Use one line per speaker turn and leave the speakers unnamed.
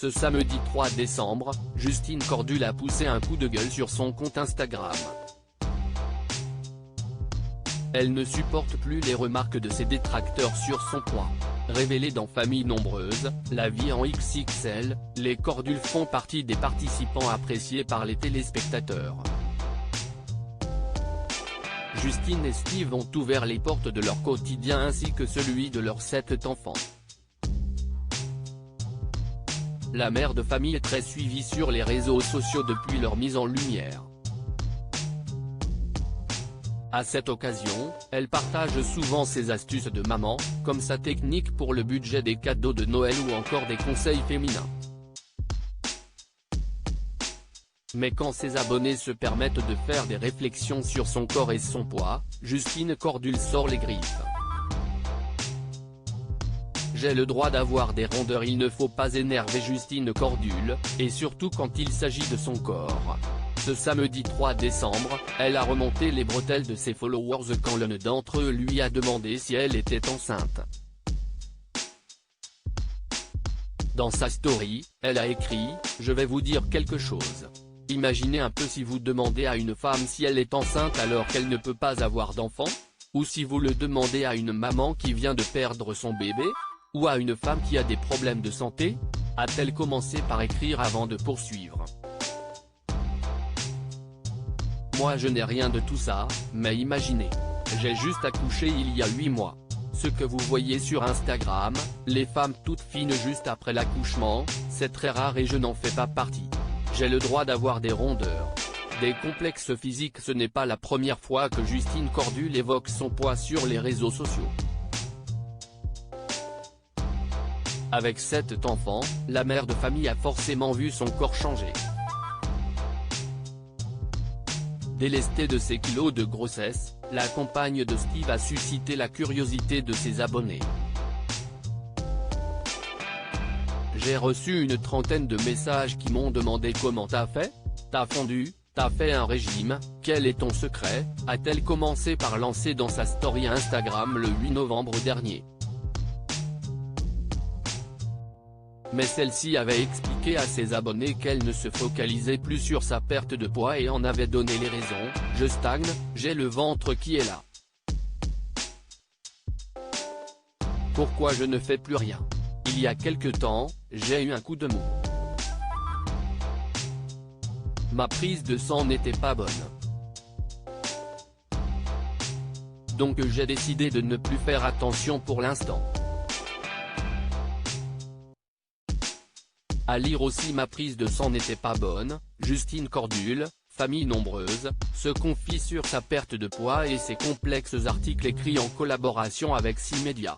Ce samedi 3 décembre, Justine Cordule a poussé un coup de gueule sur son compte Instagram. Elle ne supporte plus les remarques de ses détracteurs sur son poids. Révélée dans Famille nombreuse, la vie en XXL, les Cordules font partie des participants appréciés par les téléspectateurs. Justine et Steve ont ouvert les portes de leur quotidien ainsi que celui de leurs 7 enfants. La mère de famille est très suivie sur les réseaux sociaux depuis leur mise en lumière. À cette occasion, elle partage souvent ses astuces de maman, comme sa technique pour le budget des cadeaux de Noël ou encore des conseils féminins. Mais quand ses abonnés se permettent de faire des réflexions sur son corps et son poids, Justine Cordule sort les griffes. J'ai le droit d'avoir des rondeurs, il ne faut pas énerver Justine Cordule, et surtout quand il s'agit de son corps. Ce samedi 3 décembre, elle a remonté les bretelles de ses followers quand l'un d'entre eux lui a demandé si elle était enceinte. Dans sa story, elle a écrit « Je vais vous dire quelque chose. Imaginez un peu si vous demandez à une femme si elle est enceinte alors qu'elle ne peut pas avoir d'enfant. Ou si vous le demandez à une maman qui vient de perdre son bébé. Ou à une femme qui a des problèmes de santé ?» a-t-elle commencé par écrire avant de poursuivre. Moi je n'ai rien de tout ça, mais imaginez. J'ai juste accouché il y a 8 mois. Ce que vous voyez sur Instagram, les femmes toutes fines juste après l'accouchement, c'est très rare et je n'en fais pas partie. J'ai le droit d'avoir des rondeurs. Des complexes physiques. Ce n'est pas la première fois que Justine Cordule évoque son poids sur les réseaux sociaux. Avec 7 enfants, la mère de famille a forcément vu son corps changer. Délestée de ses kilos de grossesse, la compagne de Steve a suscité la curiosité de ses abonnés. J'ai reçu une trentaine de messages qui m'ont demandé comment t'as fait, t'as fondu, t'as fait un régime, quel est ton secret, a-t-elle commencé par lancer dans sa story Instagram le 8 novembre dernier. Mais celle-ci avait expliqué à ses abonnés qu'elle ne se focalisait plus sur sa perte de poids et en avait donné les raisons « Je stagne, j'ai le ventre qui est là. Pourquoi je ne fais plus rien? Il y a quelque temps, j'ai eu un coup de mou. Ma prise de sang n'était pas bonne. Donc j'ai décidé de ne plus faire attention pour l'instant. À lire aussi ma prise de sang n'était pas bonne, Justine Cordule, Famille nombreuse, se confie sur sa perte de poids et ses complexes articles écrits en collaboration avec 6 médias.